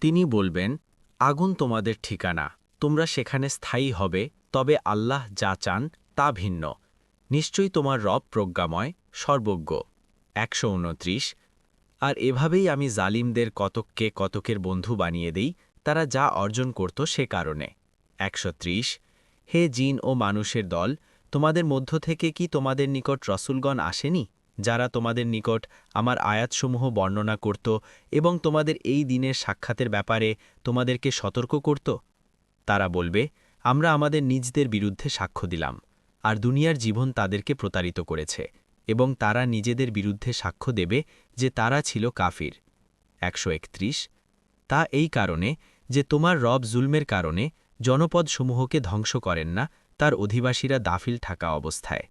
তিনি বলবেন, আগুন তোমাদের ঠিকানা, তোমরা সেখানে স্থায়ী হবে, তবে আল্লাহ যা চান তা ভিন্ন। নিশ্চয়ই তোমার রব প্রজ্ঞাময়, সর্বজ্ঞ। ১২৯। আর এভাবেই আমি জালিমদের কতককে কতকের বন্ধু বানিয়ে দেই, তারা যা অর্জন করত সে কারণে। ১৩০। হে জিন ও মানুষের দল, তোমাদের মধ্য থেকে কি তোমাদের নিকট রসুলগণ আসেনি, যারা তোমাদের নিকট আমার আয়াতসমূহ বর্ণনা করত এবং তোমাদের এই দিনের সাক্ষাতের ব্যাপারে তোমাদেরকে সতর্ক করত? তারা বলবে, আমরা আমাদের নিজদের বিরুদ্ধে সাক্ষ্য দিলাম, আর দুনিয়ার জীবন তাদেরকে প্রতারিত করেছে, এবং তারা নিজেদের বিরুদ্ধে সাক্ষ্য দেবে যে তারা ছিল কাফির। ১৩১। তা এই কারণে যে তোমার রব জুলমের কারণে জনপদসমূহকে ধ্বংস করেন না, তার অধিবাসীরা দাফিল থাকা অবস্থায়।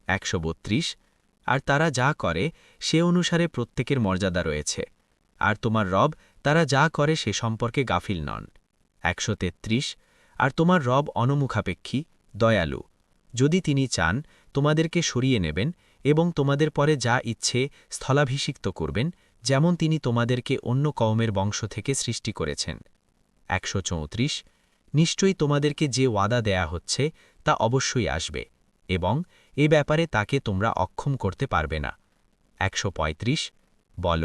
১৩২। আর তারা যা করে সে অনুসারে প্রত্যেকের মর্যাদা রয়েছে, আর তোমার রব তারা যা করে সে সম্পর্কে গাফিল নন। ১৩৩। আর তোমার রব অনমুখাপেক্ষী, দয়ালু। যদি তিনি চান তোমাদেরকে সরিয়ে নেবেন এবং তোমাদের পরে যা ইচ্ছে স্থলাভিষিক্ত করবেন, যেমন তিনি তোমাদেরকে অন্য কওমের বংশ থেকে সৃষ্টি করেছেন। ১৩৪। নিশ্চয়ই তোমাদেরকে যে ওয়াদা দেয়া হচ্ছে তা অবশ্যই আসবে, এবং এ ব্যাপারে তাকে তোমরা অক্ষম করতে পারবে না। ১৩৫। বল,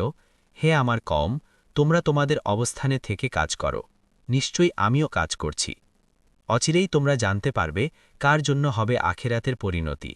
হে আমার কওম, তোমরা তোমাদের অবস্থানে থেকে কাজ করো, নিশ্চয়ই আমিও কাজ করছি। অচিরেই তোমরা জানতে পারবে কার জন্য হবে আখেরাতের পরিণতি।